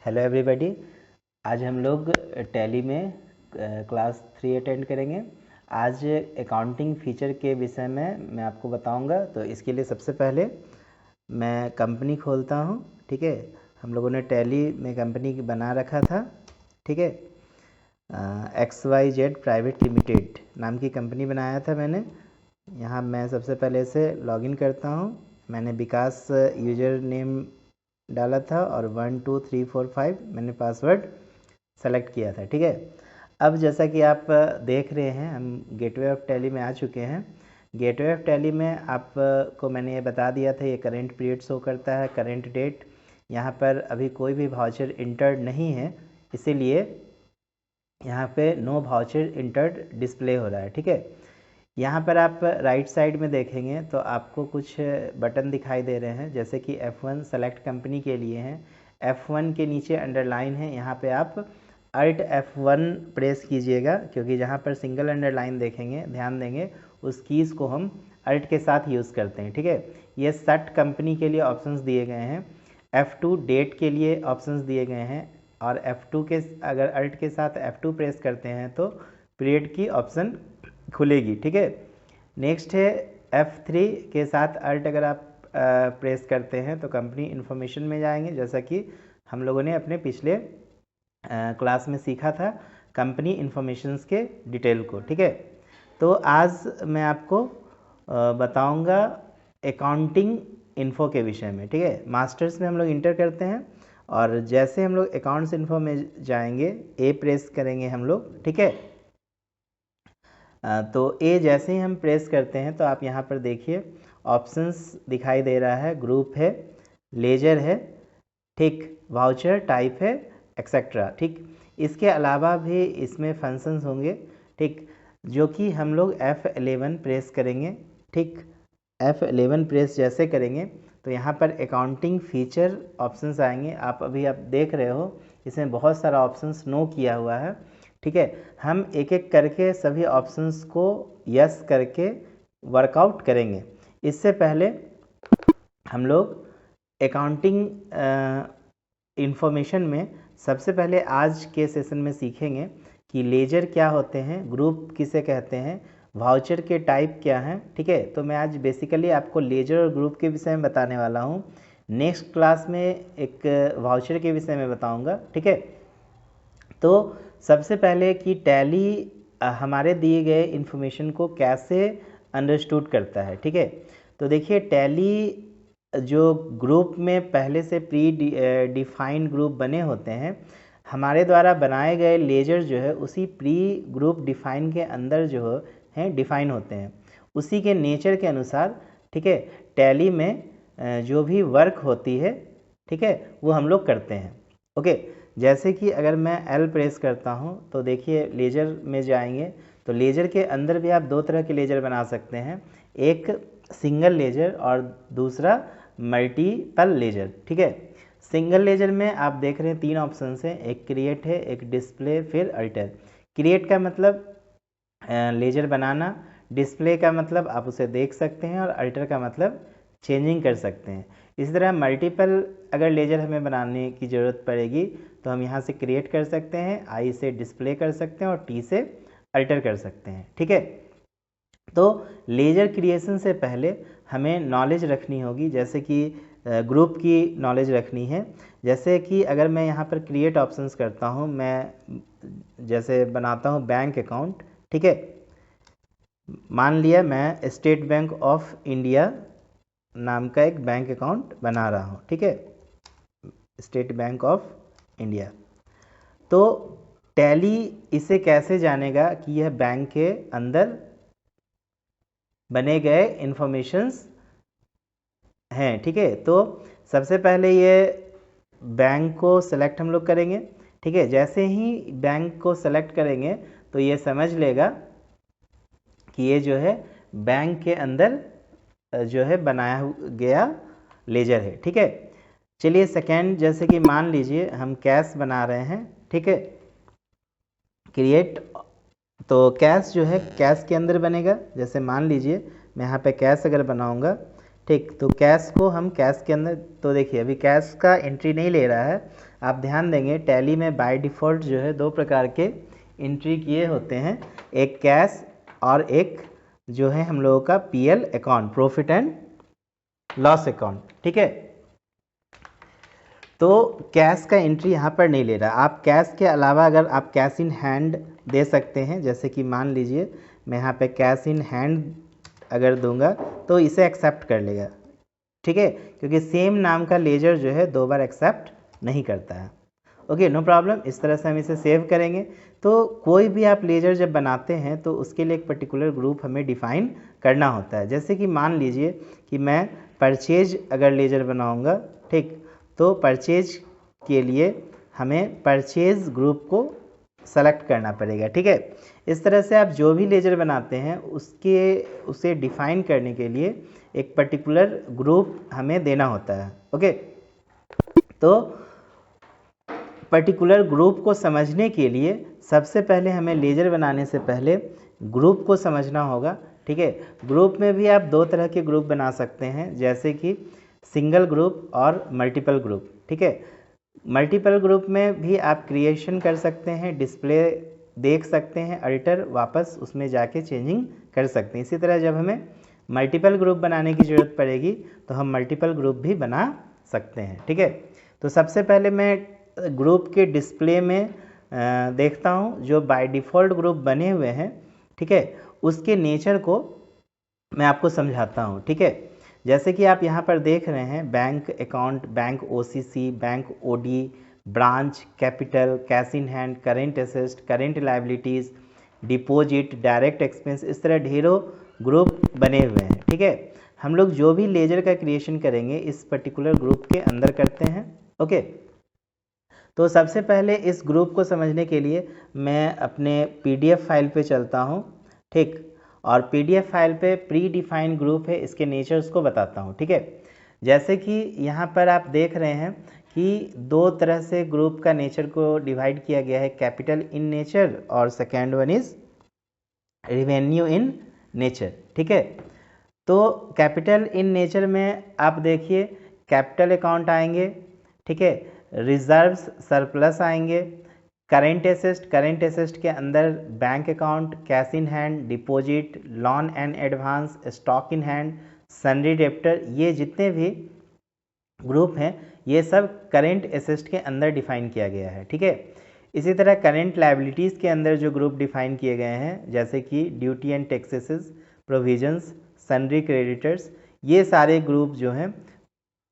Hello everybody. आज हम लोग टैली में क्लास 3 अटेंड करेंगे। आज अकाउंटिंग फीचर के विषय में मैं आपको बताऊंगा। तो इसके लिए सबसे पहले मैं कंपनी खोलता हूं। ठीक है, हम लोगों ने टैली में कंपनी बना रखा था। ठीक है, XYZ प्राइवेट लिमिटेड नाम की कंपनी बनाया था मैंने। यहाँ मैं सबसे पहले से लॉगिन करता हूँ। मैंने विकास यूजर नेम डाला था और 1 2 3 4 5 मैंने पासवर्ड सेलेक्ट किया था। ठीक है, अब जैसा कि आप देख रहे हैं हम गेटवे ऑफ टैली में आ चुके हैं। गेटवे ऑफ टैली में आपको मैंने ये बता दिया था, ये करेंट पीरियड शो करता है, करेंट डेट। यहाँ पर अभी कोई भी वाउचर इंटर्ड नहीं है, इसीलिए यहाँ पे नो वाउचर इंटर्ड डिस्प्ले हो रहा है। ठीक है, यहाँ पर आप राइट साइड में देखेंगे तो आपको कुछ बटन दिखाई दे रहे हैं, जैसे कि F1 सेलेक्ट कंपनी के लिए हैं। F1 के नीचे अंडरलाइन है, यहाँ पे आप Alt F1 प्रेस कीजिएगा, क्योंकि जहाँ पर सिंगल अंडरलाइन देखेंगे, ध्यान देंगे, उस कीज़ को हम Alt के साथ यूज़ करते हैं। ठीक है, ये सट कंपनी के लिए ऑप्शंस दिए गए हैं, F2 डेट के लिए ऑप्शंस दिए गए हैं, और F2 के अगर Alt के साथ F2 प्रेस करते हैं तो पीरियड की ऑप्शन खुलेगी। ठीक है, नेक्स्ट है F3 के साथ Alt अगर आप प्रेस करते हैं तो कंपनी इन्फॉर्मेशन में जाएंगे, जैसा कि हम लोगों ने अपने पिछले क्लास में सीखा था कंपनी इन्फॉर्मेशंस के डिटेल को। ठीक है, तो आज मैं आपको बताऊंगा अकाउंटिंग इन्फो के विषय में। ठीक है, मास्टर्स में हम लोग इंटर करते हैं और जैसे हम लोग अकाउंट्स इन्फो में जाएंगे, ए प्रेस करेंगे हम लोग। ठीक है, तो ए जैसे ही हम प्रेस करते हैं तो आप यहाँ पर देखिए ऑप्शंस दिखाई दे रहा है, ग्रुप है, लेजर है, ठीक, वाउचर टाइप है, एक्सेट्रा। ठीक, इसके अलावा भी इसमें फंक्शंस होंगे, ठीक, जो कि हम लोग F11 प्रेस करेंगे। ठीक, F11 प्रेस जैसे करेंगे तो यहाँ पर अकाउंटिंग फीचर ऑप्शंस आएंगे। आप देख रहे हो इसमें बहुत सारा ऑप्शंस नो किया हुआ है। ठीक है, हम एक एक करके सभी ऑप्शंस को यस करके वर्कआउट करेंगे। इससे पहले हम लोग अकाउंटिंग इंफॉर्मेशन में सबसे पहले आज के सेशन में सीखेंगे कि लेजर क्या होते हैं, ग्रुप किसे कहते हैं, वाउचर के टाइप क्या हैं। ठीक है, तो मैं आज बेसिकली आपको लेजर और ग्रुप के विषय में बताने वाला हूँ। नेक्स्ट क्लास में एक वाउचर के विषय में बताऊँगा। ठीक है, तो सबसे पहले कि टैली हमारे दिए गए इन्फॉर्मेशन को कैसे अंडरस्टूड करता है। ठीक है, तो देखिए टैली जो ग्रुप में पहले से प्री डिफाइंड ग्रुप बने होते हैं, हमारे द्वारा बनाए गए लेजर जो है उसी प्री ग्रुप डिफाइन के अंदर जो है डिफाइन होते हैं, उसी के नेचर के अनुसार। ठीक है, टैली में जो भी वर्क होती है, ठीक है, वो हम लोग करते हैं। ओके, जैसे कि अगर मैं L प्रेस करता हूं तो देखिए लेजर में जाएंगे तो लेजर के अंदर भी आप दो तरह के लेजर बना सकते हैं, एक सिंगल लेजर और दूसरा मल्टीपल लेजर। ठीक है, सिंगल लेजर में आप देख रहे हैं तीन ऑप्शन हैं, एक क्रिएट है, एक डिस्प्ले, फिर अल्टर। क्रिएट का मतलब लेजर बनाना, डिस्प्ले का मतलब आप उसे देख सकते हैं, और अल्टर का मतलब चेंजिंग कर सकते हैं। इसी तरह मल्टीपल अगर लेजर हमें बनाने की ज़रूरत पड़ेगी तो हम यहाँ से क्रिएट कर सकते हैं, I से डिस्प्ले कर सकते हैं और T से अल्टर कर सकते हैं। ठीक है, तो लेजर क्रिएशन से पहले हमें नॉलेज रखनी होगी, जैसे कि ग्रुप की नॉलेज रखनी है। जैसे कि अगर मैं यहाँ पर क्रिएट ऑप्शंस करता हूँ, मैं जैसे बनाता हूँ बैंक अकाउंट। ठीक है, मान लिया मैं स्टेट बैंक ऑफ इंडिया नाम का एक बैंक अकाउंट बना रहा हूँ। ठीक है, स्टेट बैंक ऑफ इंडिया। तो टैली इसे कैसे जानेगा कि यह बैंक के अंदर बने गए इंफॉर्मेशंस हैं। ठीक है, तो सबसे पहले ये बैंक को सेलेक्ट हम लोग करेंगे। ठीक है, जैसे ही बैंक को सेलेक्ट करेंगे तो ये समझ लेगा कि ये जो है बैंक के अंदर जो है बनाया गया लेजर है। ठीक है, चलिए सेकेंड, जैसे कि मान लीजिए हम कैश बना रहे हैं। ठीक है, क्रिएट, तो कैश जो है कैश के अंदर बनेगा। जैसे मान लीजिए मैं यहाँ पे कैश अगर बनाऊँगा, ठीक। तो कैश को हम कैश के अंदर, तो देखिए अभी कैश का एंट्री नहीं ले रहा है। आप ध्यान देंगे टैली में बाय डिफ़ॉल्ट जो है दो प्रकार के एंट्री किए होते हैं, एक कैश और एक जो है हम लोगों का PL account, profit and loss account, ठीक है। तो कैश का एंट्री यहाँ पर नहीं ले रहा। आप कैश के अलावा अगर आप कैश इन हैंड दे सकते हैं, जैसे कि मान लीजिए मैं यहाँ पे कैश इन हैंड अगर दूंगा तो इसे एक्सेप्ट कर लेगा, ठीक है, क्योंकि सेम नाम का लेजर जो है दो बार एक्सेप्ट नहीं करता है। Okay, no problem. इस तरह से हम इसे सेव करेंगे। तो कोई भी आप लेजर जब बनाते हैं तो उसके लिए एक पर्टिकुलर ग्रुप हमें डिफाइन करना होता है। जैसे कि मान लीजिए कि मैं परचेज अगर लेजर बनाऊंगा, ठीक, तो परचेज के लिए हमें परचेज ग्रुप को सेलेक्ट करना पड़ेगा, ठीक है। इस तरह से आप जो भी लेजर बनाते हैं उसे डिफाइन करने के लिए एक पर्टिकुलर ग्रुप हमें देना होता है। ओके, तो पर्टिकुलर ग्रुप को समझने के लिए सबसे पहले हमें लेजर बनाने से पहले ग्रुप को समझना होगा, ठीक है। ग्रुप में भी आप दो तरह के ग्रुप बना सकते हैं, जैसे कि सिंगल ग्रुप और मल्टीपल ग्रुप, ठीक है। मल्टीपल ग्रुप में भी आप क्रिएशन कर सकते हैं, डिस्प्ले देख सकते हैं, एडिटर वापस उसमें जाके चेंजिंग कर सकते हैं। इसी तरह जब हमें मल्टीपल ग्रुप बनाने की ज़रूरत पड़ेगी तो हम मल्टीपल ग्रुप भी बना सकते हैं, ठीक है। तो सबसे पहले मैं ग्रुप के डिस्प्ले में देखता हूँ जो बाय डिफ़ॉल्ट ग्रुप बने हुए हैं, ठीक है, उसके नेचर को मैं आपको समझाता हूँ, ठीक है। जैसे कि आप यहाँ पर देख रहे हैं bank account, bank OCC, bank OD, branch, capital, cash in hand, current assets, current liabilities, deposit, direct expense, इस तरह ढेरों ग्रुप बने हुए हैं, ठीक है। हम लोग जो भी लेजर का क्रिएशन करेंगे इस पर्टिकुलर ग्रुप के अंदर करते हैं। ओके, तो सबसे पहले इस ग्रुप को समझने के लिए मैं अपने पीडीएफ फाइल पे चलता हूँ, ठीक, और पीडीएफ फाइल पे प्री डिफाइंड ग्रुप है, इसके नेचर्स को बताता हूँ, ठीक है। जैसे कि यहाँ पर आप देख रहे हैं कि दो तरह से ग्रुप का नेचर को डिवाइड किया गया है, कैपिटल इन नेचर और second one is revenue in nature, ठीक है। तो कैपिटल इन नेचर में आप देखिए कैपिटल अकाउंट आएंगे, ठीक है, रिजर्व्स सरप्लस आएंगे, करेंट एसेस्ट के अंदर bank account, cash in hand, deposit, loan and advance, stock in hand, sundry debtor, ये जितने भी ग्रुप हैं ये सब करेंट एसेस्ट के अंदर डिफाइन किया गया है, ठीक है। इसी तरह करेंट लायबिलिटीज़ के अंदर जो ग्रुप डिफाइन किए गए हैं, जैसे कि duty and taxes, provisions, sundry creditors, ये सारे ग्रुप जो हैं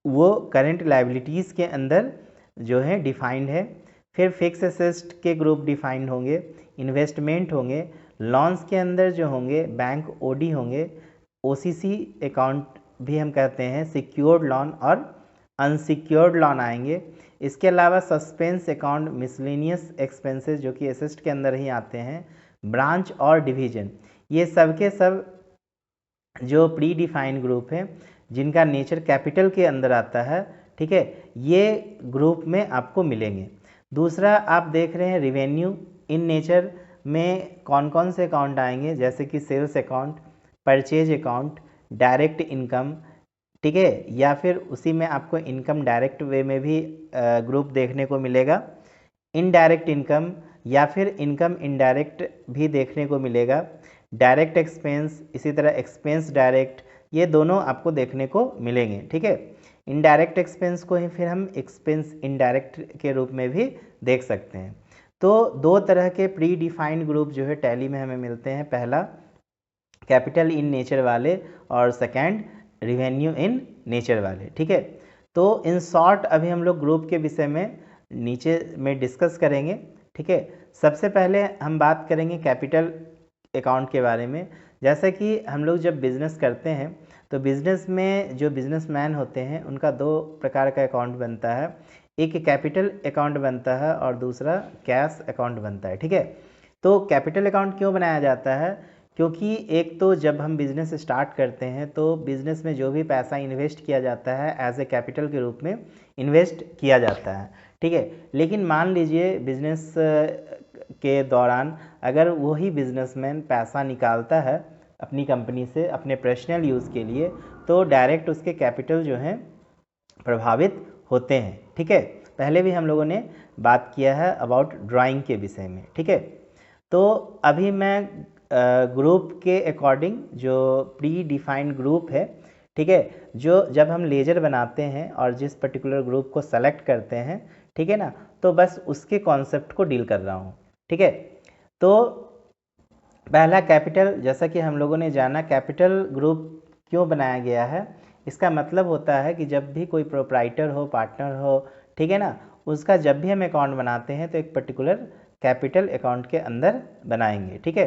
वो करेंट लायबिलिटीज़ के अंदर जो है डिफाइंड है। फिर फिक्स एसेट के ग्रुप डिफाइंड होंगे, इन्वेस्टमेंट होंगे, लॉन्स के अंदर जो होंगे बैंक ओडी होंगे, ओसीसी अकाउंट भी हम कहते हैं, सिक्योर्ड लॉन और अनसिक्योर्ड लॉन आएंगे। इसके अलावा सस्पेंस अकाउंट, मिसलेनियस एक्सपेंसेस जो कि एसेट के अंदर ही आते हैं, ब्रांच और डिवीजन, ये सब के सब जो प्री डिफाइंड ग्रुप हैं जिनका नेचर कैपिटल के अंदर आता है, ठीक है, ये ग्रुप में आपको मिलेंगे। दूसरा आप देख रहे हैं रिवेन्यू इन नेचर में कौन कौन से अकाउंट आएंगे, जैसे कि sales account, purchase account, direct income, ठीक है, या फिर उसी में आपको इनकम डायरेक्ट वे में भी ग्रुप देखने को मिलेगा, इनडायरेक्ट इनकम या फिर इनकम इनडायरेक्ट भी देखने को मिलेगा, डायरेक्ट एक्सपेंस, इसी तरह एक्सपेंस डायरेक्ट, ये दोनों आपको देखने को मिलेंगे, ठीक है। इनडायरेक्ट एक्सपेंस को ही फिर हम एक्सपेंस इनडायरेक्ट के रूप में भी देख सकते हैं। तो दो तरह के प्री डिफाइंड ग्रुप जो है टैली में हमें मिलते हैं, पहला कैपिटल इन नेचर वाले और सेकंड रिवेन्यू इन नेचर वाले, ठीक है। तो इन शॉर्ट अभी हम लोग ग्रुप के विषय में नीचे में डिस्कस करेंगे, ठीक है। सबसे पहले हम बात करेंगे कैपिटल अकाउंट के बारे में। जैसा कि हम लोग जब बिज़नेस करते हैं तो बिज़नेस में जो बिजनेसमैन होते हैं उनका दो प्रकार का अकाउंट बनता है, एक कैपिटल अकाउंट बनता है और दूसरा कैश अकाउंट बनता है, ठीक है। तो कैपिटल अकाउंट क्यों बनाया जाता है, क्योंकि एक तो जब हम बिज़नेस स्टार्ट करते हैं तो बिज़नेस में जो भी पैसा इन्वेस्ट किया जाता है एज ए कैपिटल के रूप में इन्वेस्ट किया जाता है, ठीक है। लेकिन मान लीजिए बिज़नेस के दौरान अगर वही बिजनेसमैन पैसा निकालता है अपनी कंपनी से अपने पर्सनल यूज़ के लिए, तो डायरेक्ट उसके कैपिटल जो हैं प्रभावित होते हैं। ठीक है, पहले भी हम लोगों ने बात किया है अबाउट ड्राइंग के विषय में। ठीक है, तो अभी मैं ग्रुप के अकॉर्डिंग जो प्री डिफाइंड ग्रुप है, ठीक है, जो जब हम लेजर बनाते हैं और जिस पर्टिकुलर ग्रुप को सेलेक्ट करते हैं, ठीक है ना, तो बस उसके कॉन्सेप्ट को डील कर रहा हूँ। ठीक है, तो पहला कैपिटल, जैसा कि हम लोगों ने जाना कैपिटल ग्रुप क्यों बनाया गया है, इसका मतलब होता है कि जब भी कोई प्रोप्राइटर हो, पार्टनर हो, ठीक है ना, उसका जब भी हम अकाउंट बनाते हैं तो एक पर्टिकुलर कैपिटल अकाउंट के अंदर बनाएंगे। ठीक है,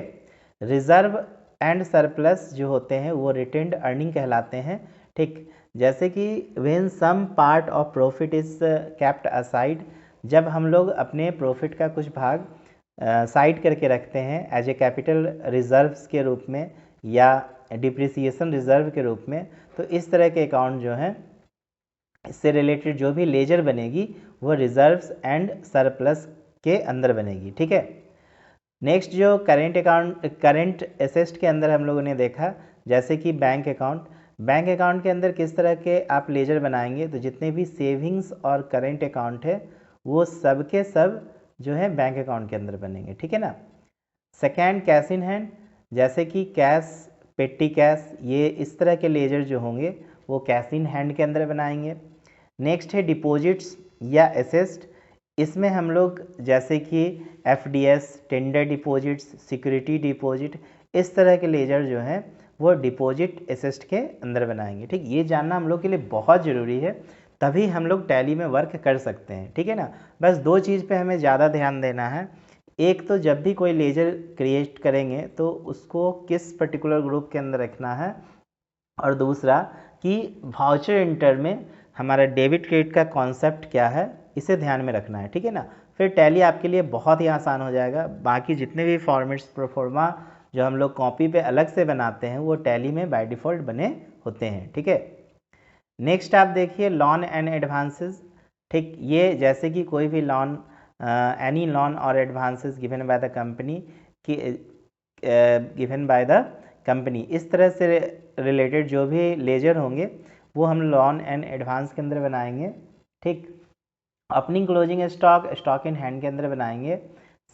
रिजर्व एंड सरप्लस जो होते हैं वो रिटेन्ड अर्निंग कहलाते हैं। ठीक, जैसे कि when some part of profit is kept aside, जब हम लोग अपने प्रॉफिट का कुछ भाग साइड करके रखते हैं एज ए कैपिटल रिजर्व्स के रूप में या डिप्रिसिएशन रिजर्व के रूप में, तो इस तरह के अकाउंट जो हैं, इससे रिलेटेड जो भी लेजर बनेगी वो रिजर्व्स एंड सरप्लस के अंदर बनेगी। ठीक है, नेक्स्ट जो करेंट अकाउंट, करेंट एसेट के अंदर हम लोगों ने देखा, जैसे कि बैंक अकाउंट, बैंक अकाउंट के अंदर किस तरह के आप लेजर बनाएंगे, तो जितने भी सेविंग्स और करेंट अकाउंट है वो सब के सब जो है बैंक अकाउंट के अंदर बनेंगे। ठीक है ना। सेकेंड कैश इन हैंड, जैसे कि कैश, पेटी कैश, ये इस तरह के लेजर जो होंगे वो कैश इन हैंड के अंदर बनाएंगे। नेक्स्ट है डिपॉजिट्स या एसेस्ट, इसमें हम लोग जैसे कि FDS, tender deposits, security deposit, इस तरह के लेजर जो हैं वो डिपॉजिट एसेस्ट के अंदर बनाएंगे। ठीक, ये जानना हम लोग के लिए बहुत ज़रूरी है, तभी हम लोग टैली में वर्क कर सकते हैं। ठीक है ना, बस दो चीज़ पे हमें ज़्यादा ध्यान देना है। एक तो जब भी कोई लेजर क्रिएट करेंगे तो उसको किस पर्टिकुलर ग्रुप के अंदर रखना है, और दूसरा कि वाउचर एंटर में हमारा डेबिट क्रेडिट का कॉन्सेप्ट क्या है, इसे ध्यान में रखना है। ठीक है ना, फिर टैली आपके लिए बहुत ही आसान हो जाएगा। बाकी जितने भी फॉर्मेट्स प्रोफॉर्मा जो हम लोग कॉपी पे अलग से बनाते हैं वो टैली में बाय डिफ़ॉल्ट बने होते हैं। ठीक है, नेक्स्ट आप देखिए लोन एंड एडवांसेस। ठीक, ये जैसे कि कोई भी लोन, एनी लोन और advances given by the company की, गिवन बाय द कंपनी, इस तरह से रिलेटेड जो भी लेजर होंगे वो हम लोन एंड एडवांस के अंदर बनाएंगे। ठीक, opening closing stock, stock in hand के अंदर बनाएंगे।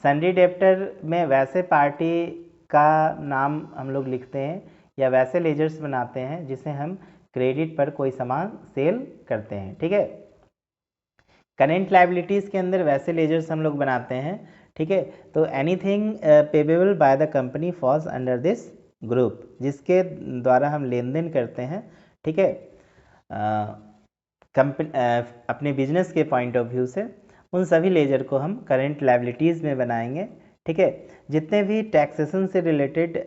सन्ड्री डेप्टर में वैसे पार्टी का नाम हम लोग लिखते हैं या वैसे लेजर्स बनाते हैं जिसे हम क्रेडिट पर कोई सामान सेल करते हैं। ठीक है, करेंट लाइबिलिटीज़ के अंदर वैसे लेजर्स हम लोग बनाते हैं। ठीक है, तो anything payable by the company falls under this group, जिसके द्वारा हम लेन देन करते हैं। ठीक है, कंपनी अपने बिजनेस के पॉइंट ऑफ व्यू से उन सभी लेजर को हम करेंट लाइबिलिटीज़ में बनाएंगे। ठीक है, जितने भी टैक्सेशन से रिलेटेड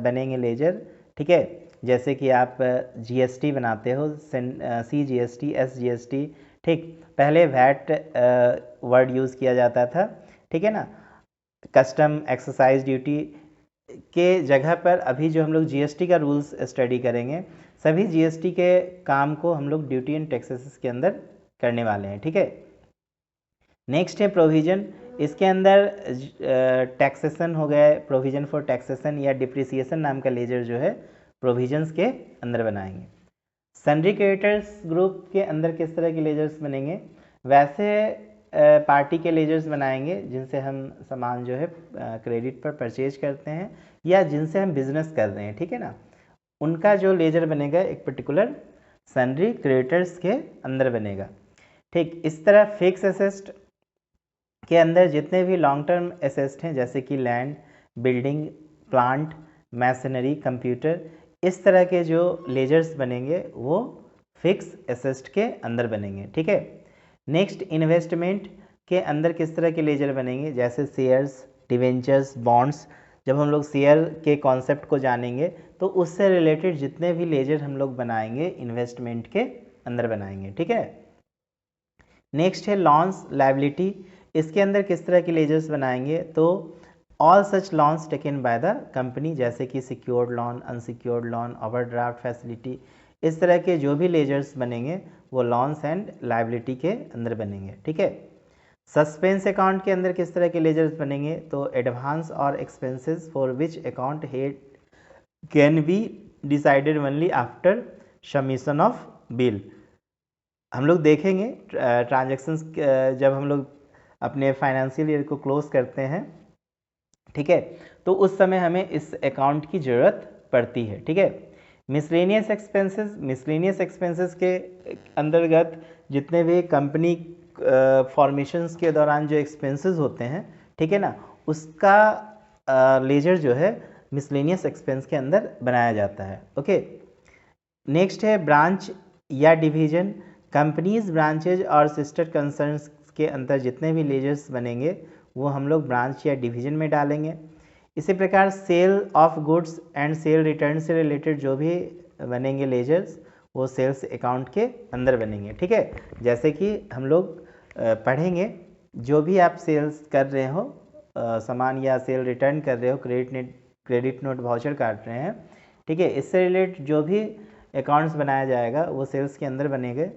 बनेंगे लेजर, ठीक है, जैसे कि आप जीएसटी बनाते हो, CGST, SGST, ठीक, पहले वैट वर्ड यूज़ किया जाता था। ठीक है ना, कस्टम एक्सरसाइज ड्यूटी के जगह पर अभी जो हम लोग जीएसटी का रूल्स स्टडी करेंगे, सभी जीएसटी के काम को हम लोग ड्यूटी एंड टैक्सेस के अंदर करने वाले हैं। ठीक है, नेक्स्ट है प्रोविजन, इसके अंदर टैक्सेशन हो गए, प्रोविजन फॉर टैक्सेशन या डिप्रिसिएशन नाम का लेजर जो है प्रोविजंस के अंदर बनाएंगे। सन्ड्री क्रेडिटर्स ग्रुप के अंदर किस तरह के लेजर्स बनेंगे, वैसे पार्टी के लेजर्स बनाएंगे जिनसे हम सामान जो है क्रेडिट पर परचेज करते हैं या जिनसे हम बिजनेस कर रहे हैं। ठीक है ना, उनका जो लेजर बनेगा एक पर्टिकुलर सन्ड्री क्रेडिटर्स के अंदर बनेगा। ठीक, इस तरह फिक्स एसेट के अंदर जितने भी लॉन्ग टर्म एसेट हैं जैसे कि land, building, plant, machinery, computer, इस तरह के जो लेजर्स बनेंगे वो फिक्स एसेट के अंदर बनेंगे। ठीक है, नेक्स्ट इन्वेस्टमेंट के अंदर किस तरह के लेजर बनेंगे, जैसे शेयर्स, डिवेंचर्स, बॉन्ड्स। जब हम लोग शेयर के कॉन्सेप्ट को जानेंगे तो उससे रिलेटेड जितने भी लेजर हम लोग बनाएंगे इन्वेस्टमेंट के अंदर बनाएंगे। ठीक है, नेक्स्ट है लॉन्स लायबिलिटी, इसके अंदर किस तरह के लेजर्स बनाएंगे, तो all such loans taken by the company, जैसे कि secured loan, unsecured loan, overdraft facility, इस तरह के जो भी लेजर्स बनेंगे वो लॉन्स एंड लायबिलिटी के अंदर बनेंगे। ठीक है, सस्पेंस अकाउंट के अंदर किस तरह के लेजर्स बनेंगे, तो एडवांस और expenses for which account head can be decided only after submission of bill. हम लोग देखेंगे ट्रांजैक्शंस जब हम लोग अपने फाइनेंशियल ईयर को क्लोज करते हैं, ठीक है, तो उस समय हमें इस अकाउंट की ज़रूरत पड़ती है, ठीक है। मिसलेनियस एक्सपेंसेस के अंतर्गत जितने भी कंपनी फॉर्मेशंस के दौरान जो एक्सपेंसेस होते हैं, ठीक है ना, उसका लेजर जो है मिसलेनियस एक्सपेंस के अंदर बनाया जाता है। ओके, नेक्स्ट है ब्रांच या डिवीजन। कंपनीज, ब्रांचेज और सिस्टर कंसर्न्स के अंदर जितने भी लेजर्स बनेंगे वो हम लोग ब्रांच या डिवीजन में डालेंगे। इसी प्रकार sale of goods and sale return से रिलेटेड जो भी बनेंगे लेजर्स वो सेल्स अकाउंट के अंदर बनेंगे, ठीक है। जैसे कि हम लोग पढ़ेंगे, जो भी आप सेल्स कर रहे हो, सामान या सेल रिटर्न कर रहे हो, क्रेडिट नोट वाउचर काट रहे हैं, ठीक है, इससे रिलेटेड जो भी अकाउंट्स बनाया जाएगा वो सेल्स के अंदर बनेंगे।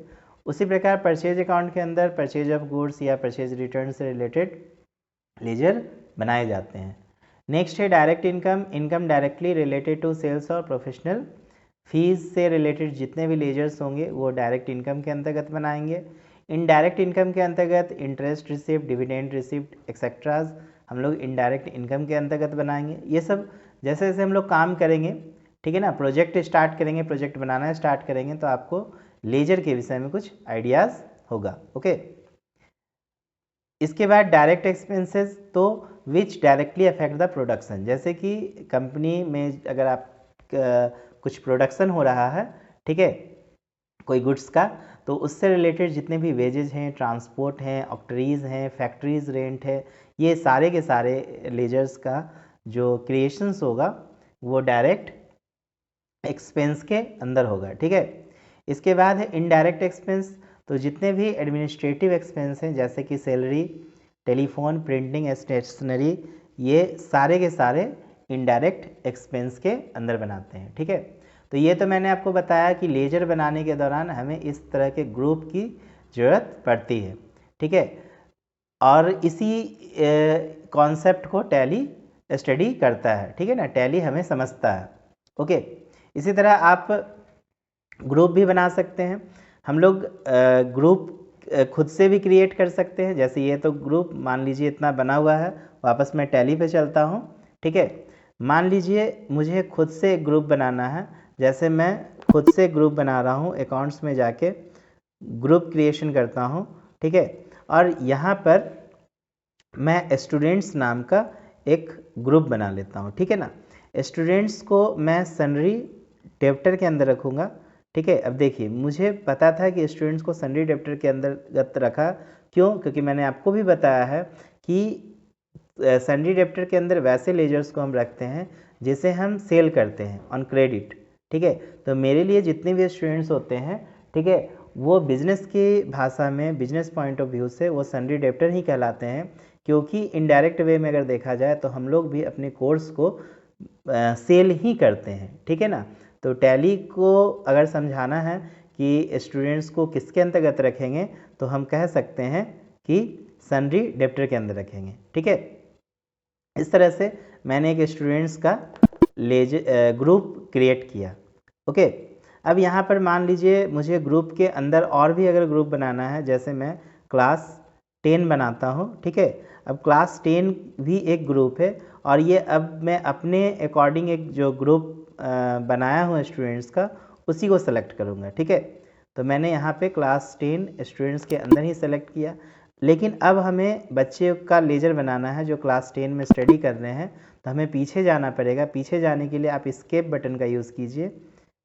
उसी प्रकार परचेज अकाउंट के अंदर परचेज ऑफ गुड्स या परचेज रिटर्न से रिलेटेड लेजर बनाए जाते हैं। नेक्स्ट है direct income. Income directly related to sales और प्रोफेशनल फीस से रिलेटेड जितने भी लेजर्स होंगे वो डायरेक्ट इनकम के अंतर्गत बनाएंगे। इनडायरेक्ट इनकम के अंतर्गत इंटरेस्ट रिसिप्ट, डिविडेंड रिसिप्ट एक्सेट्राज हम लोग इनडायरेक्ट इनकम के अंतर्गत बनाएंगे। ये सब जैसे जैसे हम लोग काम करेंगे, ठीक है ना, प्रोजेक्ट स्टार्ट करेंगे, प्रोजेक्ट बनाना स्टार्ट करेंगे तो आपको लेजर के विषय में कुछ आइडियाज़ होगा। ओके, इसके बाद डायरेक्ट एक्सपेंसेस, तो विच डायरेक्टली अफेक्ट द प्रोडक्शन। जैसे कि कंपनी में अगर आप कुछ प्रोडक्शन हो रहा है, ठीक है, कोई गुड्स का, तो उससे रिलेटेड जितने भी वेजेज हैं, ट्रांसपोर्ट हैं, ऑक्टरीज हैं, फैक्ट्रीज रेंट है, ये सारे के सारे लेजर्स का जो क्रिएशंस होगा वो डायरेक्ट एक्सपेंस के अंदर होगा, ठीक है। इसके बाद है इनडायरेक्ट एक्सपेंस, तो जितने भी एडमिनिस्ट्रेटिव एक्सपेंस हैं जैसे कि सैलरी, टेलीफोन, प्रिंटिंग, स्टेशनरी, ये सारे के सारे इनडायरेक्ट एक्सपेंस के अंदर बनाते हैं, ठीक है। तो ये तो मैंने आपको बताया कि लेजर बनाने के दौरान हमें इस तरह के ग्रुप की ज़रूरत पड़ती है, ठीक है, और इसी कॉन्सेप्ट को टैली स्टडी करता है, ठीक है ना, टैली हमें समझता है। ओके, इसी तरह आप ग्रुप भी बना सकते हैं। हम लोग ग्रुप खुद से भी क्रिएट कर सकते हैं। जैसे ये तो ग्रुप मान लीजिए इतना बना हुआ है, वापस मैं टैली पे चलता हूँ, ठीक है। मान लीजिए मुझे खुद से एक ग्रुप बनाना है, जैसे मैं खुद से ग्रुप बना रहा हूँ, अकाउंट्स में जाके ग्रुप क्रिएशन करता हूँ, ठीक है, और यहाँ पर मैं स्टूडेंट्स नाम का एक ग्रुप बना लेता हूँ, ठीक है ना। स्टूडेंट्स को मैं सन्ड्री डेप्टर के अंदर रखूँगा, ठीक है। अब देखिए, मुझे पता था कि स्टूडेंट्स को सन्ड्री डेप्टर के अंतर्गत रखा, क्यों? क्योंकि मैंने आपको भी बताया है कि सन्ड्री डेप्टर के अंदर वैसे लेजर्स को हम रखते हैं जिसे हम सेल करते हैं ऑन क्रेडिट, ठीक है। तो मेरे लिए जितने भी स्टूडेंट्स होते हैं, ठीक है, वो बिजनेस की भाषा में, बिजनेस पॉइंट ऑफ व्यू से वो सन्ड्री डेप्टर ही कहलाते हैं, क्योंकि इनडायरेक्ट वे में अगर देखा जाए तो हम लोग भी अपने कोर्स को सेल ही करते हैं, ठीक है ना। तो टैली को अगर समझाना है कि स्टूडेंट्स को किसके अंतर्गत रखेंगे तो हम कह सकते हैं कि सन्ड्री डेप्टर के अंदर रखेंगे, ठीक है। इस तरह से मैंने एक स्टूडेंट्स का ग्रुप क्रिएट किया। ओके, अब यहाँ पर मान लीजिए मुझे ग्रुप के अंदर और भी अगर ग्रुप बनाना है, जैसे मैं क्लास 10 बनाता हूँ, ठीक है। अब क्लास 10 भी एक ग्रुप है, और ये अब मैं अपने अकॉर्डिंग एक जो ग्रुप बनाया हूँ स्टूडेंट्स का, उसी को सेलेक्ट करूँगा, ठीक है। तो मैंने यहाँ पे क्लास 10 स्टूडेंट्स के अंदर ही सेलेक्ट किया। लेकिन अब हमें बच्चे का लेजर बनाना है जो क्लास 10 में स्टडी कर रहे हैं, तो हमें पीछे जाना पड़ेगा। पीछे जाने के लिए आप एस्केप बटन का यूज़ कीजिए,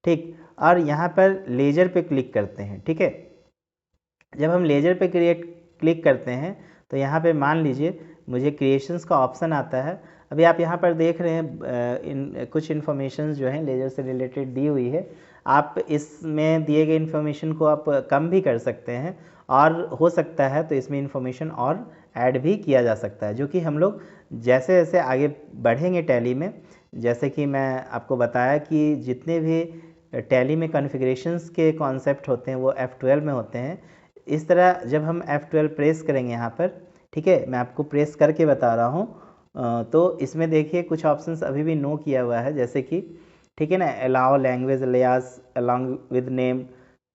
ठीक, और यहाँ पर लेजर पे क्लिक करते हैं, ठीक है। जब हम लेजर पे क्लिक करते हैं तो यहाँ पे मान लीजिए मुझे क्रिएशंस का ऑप्शन आता है। अभी आप यहाँ पर देख रहे हैं कुछ इन्फॉर्मेशन जो है लेजर से रिलेटेड दी हुई है। आप इसमें दिए गए इन्फॉर्मेशन को आप कम भी कर सकते हैं, और हो सकता है तो इसमें इन्फॉर्मेशन और ऐड भी किया जा सकता है, जो कि हम लोग जैसे जैसे आगे बढ़ेंगे टैली में, जैसे कि मैं आपको बताया कि जितने भी टैली में कॉन्फ़िगरेशंस के कॉन्सेप्ट होते हैं वो F12 में होते हैं। इस तरह जब हम F12 प्रेस करेंगे यहाँ पर, ठीक है, मैं आपको प्रेस करके बता रहा हूँ, तो इसमें देखिए कुछ ऑप्शंस अभी भी नो किया हुआ है, जैसे कि, ठीक है ना, allow language alias along with name,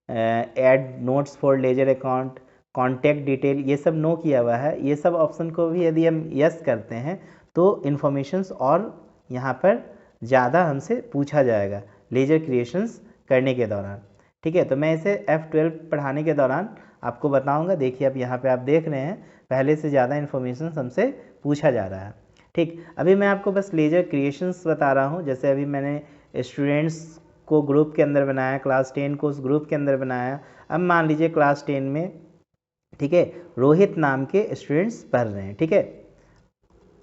add notes for ledger account, contact detail, ये सब नो किया हुआ है। ये सब ऑप्शन को भी यदि हम यस करते हैं तो इन्फॉर्मेशंस और यहाँ पर ज़्यादा हमसे पूछा जाएगा लेजर क्रिएशंस करने के दौरान। ठीक है, तो मैं इसे F12 पढ़ाने के दौरान आपको बताऊंगा। देखिए अब यहाँ पे आप देख रहे हैं पहले से ज़्यादा इन्फॉर्मेशन हमसे पूछा जा रहा है। ठीक, अभी मैं आपको बस लेजर क्रिएशंस बता रहा हूँ। जैसे अभी मैंने स्टूडेंट्स को ग्रुप के अंदर बनाया, क्लास 10 को उस ग्रुप के अंदर बनाया। अब मान लीजिए क्लास 10 में, ठीक है, रोहित नाम के स्टूडेंट्स पढ़ रहे हैं। ठीक है,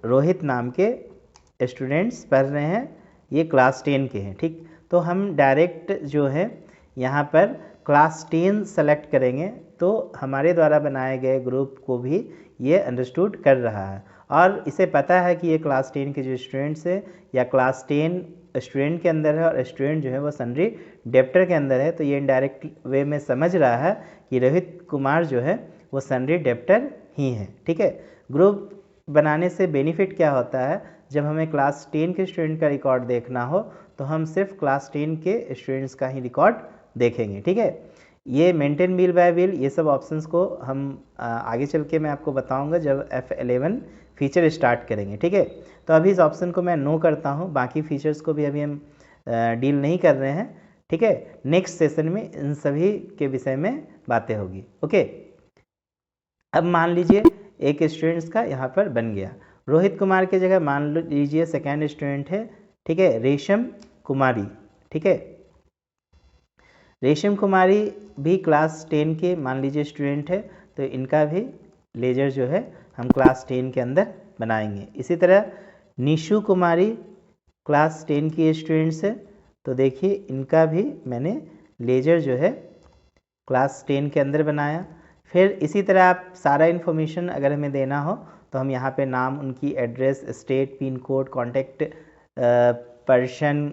रोहित नाम के स्टूडेंट्स पढ़ रहे हैं, ये क्लास 10 के हैं। ठीक, तो हम डायरेक्ट जो है यहाँ पर क्लास 10 सेलेक्ट करेंगे तो हमारे द्वारा बनाए गए ग्रुप को भी ये अंडरस्टूड कर रहा है और इसे पता है कि ये क्लास 10 के जो स्टूडेंट्स है या क्लास 10 स्टूडेंट के अंदर है और स्टूडेंट जो है वो सन्ड्री डेप्टर के अंदर है। तो ये इनडायरेक्ट वे में समझ रहा है कि रोहित कुमार जो है वो सन्ड्री डेप्टर ही है। ठीक है, ग्रुप बनाने से बेनिफिट क्या होता है, जब हमें क्लास 10 के स्टूडेंट का रिकॉर्ड देखना हो तो हम सिर्फ क्लास 10 के स्टूडेंट्स का ही रिकॉर्ड देखेंगे। ठीक है, ये मेंटेन बिल बाय बिल, ये सब ऑप्शंस को हम आगे चल के मैं आपको बताऊंगा जब F11 फीचर स्टार्ट करेंगे। ठीक है, तो अभी इस ऑप्शन को मैं नो करता हूँ, बाकी फीचर्स को भी अभी हम डील नहीं कर रहे हैं। ठीक है, नेक्स्ट सेशन में इन सभी के विषय में बातें होगी। ओके, अब मान लीजिए एक स्टूडेंट्स का यहाँ पर बन गया, रोहित कुमार की जगह मान लीजिए सेकेंड स्टूडेंट है, ठीक है, रेशम कुमारी। ठीक है, रेशम कुमारी भी क्लास 10 के मान लीजिए स्टूडेंट है, तो इनका भी लेजर जो है हम क्लास 10 के अंदर बनाएंगे। इसी तरह निशु कुमारी क्लास 10 की स्टूडेंट्स है, तो देखिए इनका भी मैंने लेजर जो है क्लास 10 के अंदर बनाया। फिर इसी तरह आप सारा इन्फॉर्मेशन अगर हमें देना हो तो हम यहाँ पे नाम, उनकी address, state, pin code, contact person,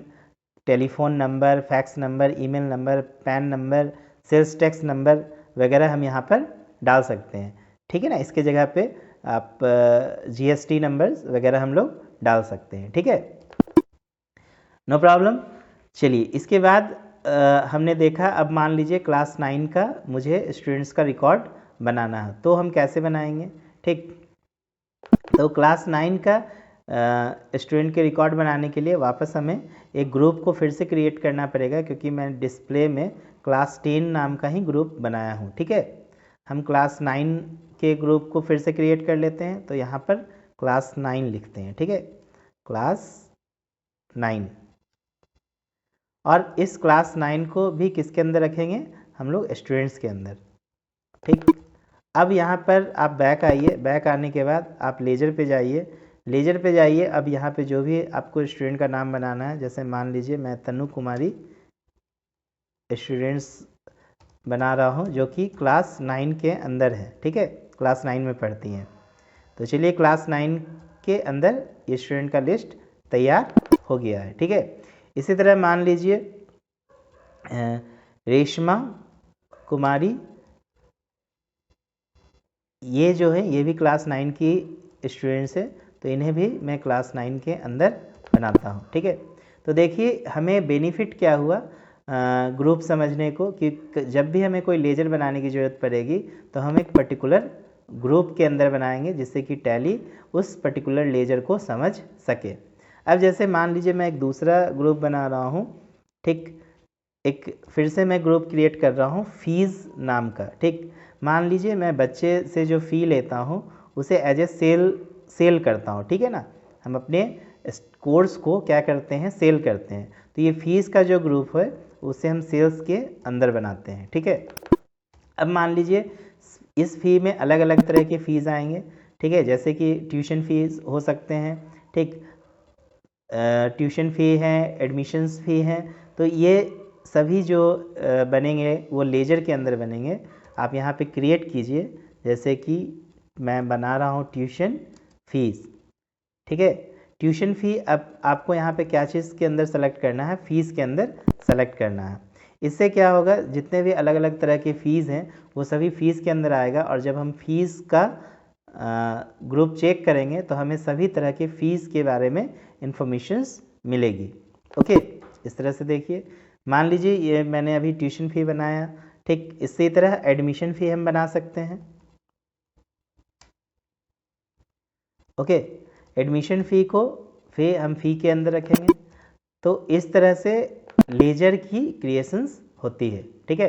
telephone number, fax number, email number, PAN number, sales tax number वगैरह हम यहाँ पर डाल सकते हैं। ठीक है ना, इसके जगह पे आप GST नंबर्स वगैरह हम लोग डाल सकते हैं। ठीक है, नो प्रॉब्लम। चलिए इसके बाद हमने देखा, अब मान लीजिए क्लास 9 का मुझे स्टूडेंट्स का रिकॉर्ड बनाना है, तो हम कैसे बनाएंगे। ठीक, तो क्लास 9 का स्टूडेंट के रिकॉर्ड बनाने के लिए वापस हमें एक ग्रुप को फिर से क्रिएट करना पड़ेगा, क्योंकि मैं डिस्प्ले में क्लास 10 नाम का ही ग्रुप बनाया हूँ। ठीक है, हम क्लास 9 के ग्रुप को फिर से क्रिएट कर लेते हैं, तो यहाँ पर क्लास 9 लिखते हैं। ठीक है, क्लास 9, और इस क्लास 9 को भी किसके अंदर रखेंगे, हम लोग स्टूडेंट्स के अंदर। ठीक, अब यहाँ पर आप बैक आइए, बैक आने के बाद आप लेजर पे जाइए, लेजर पे जाइए। अब यहाँ पे जो भी आपको स्टूडेंट का नाम बनाना है, जैसे मान लीजिए मैं तनु कुमारी स्टूडेंट्स बना रहा हूँ जो कि क्लास 9 के अंदर है। ठीक है, क्लास 9 में पढ़ती हैं, तो चलिए क्लास 9 के अंदर ये स्टूडेंट का लिस्ट तैयार हो गया है। ठीक है, इसी तरह मान लीजिए रेशमा कुमारी, ये जो है ये भी क्लास 9 की स्टूडेंट्स है, तो इन्हें भी मैं क्लास 9 के अंदर बनाता हूँ। ठीक है, तो देखिए हमें बेनिफिट क्या हुआ ग्रुप समझने को, कि जब भी हमें कोई लेजर बनाने की ज़रूरत पड़ेगी तो हम एक पर्टिकुलर ग्रुप के अंदर बनाएंगे जिससे कि टैली उस पर्टिकुलर लेजर को समझ सके। अब जैसे मान लीजिए मैं एक दूसरा ग्रुप बना रहा हूँ। ठीक, एक फिर से मैं ग्रुप क्रिएट कर रहा हूँ फीस नाम का। ठीक, मान लीजिए मैं बच्चे से जो फ़ी लेता हूँ उसे एज ए सेल करता हूँ। ठीक है ना, हम अपने कोर्स को क्या करते हैं, सेल करते हैं, तो ये फीस का जो ग्रुप है उसे हम सेल्स के अंदर बनाते हैं। ठीक है, अब मान लीजिए इस फ़ी में अलग अलग तरह के फ़ीस आएंगे। ठीक है, जैसे कि ट्यूशन फीस हो सकते हैं। ठीक, ट्यूशन फ़ी है, एडमिशन्स फ़ी हैं, तो ये सभी जो बनेंगे वो लेजर के अंदर बनेंगे। आप यहाँ पे क्रिएट कीजिए, जैसे कि मैं बना रहा हूँ ट्यूशन फीस। ठीक है, ट्यूशन फ़ी अब आपको यहाँ पे क्या चीज़ के अंदर सेलेक्ट करना है, फ़ीस के अंदर सेलेक्ट करना है। इससे क्या होगा, जितने भी अलग अलग तरह के फ़ीस हैं वो सभी फ़ीस के अंदर आएगा, और जब हम फ़ीस का ग्रुप चेक करेंगे तो हमें सभी तरह के फ़ीस के बारे में इंफॉर्मेशंस मिलेगी। ओके, इस तरह से देखिए, मान लीजिए ये मैंने अभी ट्यूशन फ़ी बनाया, ठीक, इसी तरह एडमिशन फ़ी हम बना सकते हैं। ओके, एडमिशन फ़ी को हम फ़ी के अंदर रखेंगे। तो इस तरह से लेजर की क्रिएशंस होती है, ठीक है।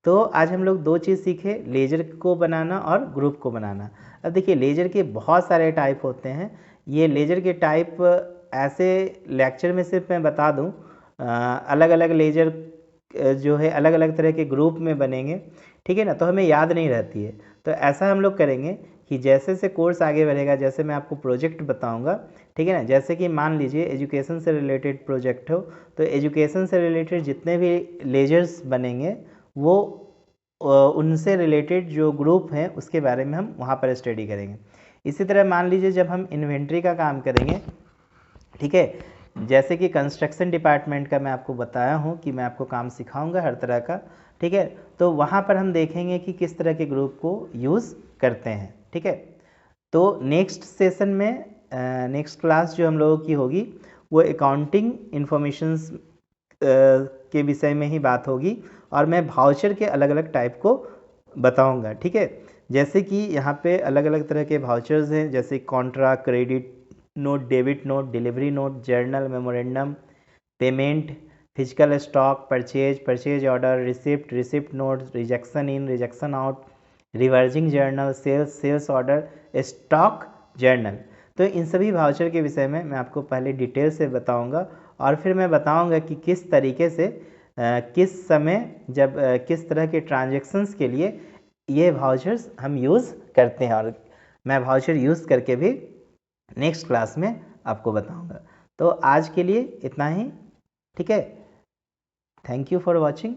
तो आज हम लोग दो चीज़ सीखे, लेजर को बनाना और ग्रुप को बनाना। अब देखिए लेजर के बहुत सारे टाइप होते हैं। ये लेजर के टाइप ऐसे लेक्चर में सिर्फ मैं बता दूं, अलग अलग लेजर जो है अलग अलग तरह के ग्रुप में बनेंगे, ठीक है ना, तो हमें याद नहीं रहती है। तो ऐसा हम लोग करेंगे कि जैसे से कोर्स आगे बढ़ेगा, जैसे मैं आपको प्रोजेक्ट बताऊंगा, ठीक है ना, जैसे कि मान लीजिए एजुकेशन से रिलेटेड प्रोजेक्ट हो, तो एजुकेशन से रिलेटेड जितने भी लेजर्स बनेंगे वो उनसे रिलेटेड जो ग्रुप हैं उसके बारे में हम वहाँ पर स्टडी करेंगे। इसी तरह मान लीजिए जब हम इन्वेंट्री का काम करेंगे, ठीक है, जैसे कि कंस्ट्रक्शन डिपार्टमेंट का मैं आपको बताया हूँ कि मैं आपको काम सिखाऊंगा हर तरह का, ठीक है, तो वहाँ पर हम देखेंगे कि किस तरह के ग्रुप को यूज़ करते हैं, ठीक है। तो नेक्स्ट सेशन में नेक्स्ट क्लास जो हम लोगों की होगी वो अकाउंटिंग इन्फॉर्मेशंस के विषय में ही बात होगी, और मैं वाउचर के अलग अलग टाइप को बताऊंगा, ठीक है। जैसे कि यहाँ पे अलग अलग तरह के वाउचर्स हैं, जैसे contra, credit note, debit note, delivery note, journal, memorandum, payment, physical stock, purchase order, receipt, receipt note, rejection in, rejection out, reversing journal, sales order, stock journal. तो इन सभी वाउचर के विषय में मैं आपको पहले डिटेल से बताऊंगा, और फिर मैं बताऊंगा कि किस तरीके से किस समय जब किस तरह के ट्रांजैक्शंस के लिए ये वाउचर्स हम यूज़ करते हैं, और मैं वाउचर यूज़ करके भी नेक्स्ट क्लास में आपको बताऊंगा। तो आज के लिए इतना ही, ठीक है। Thank you for watching.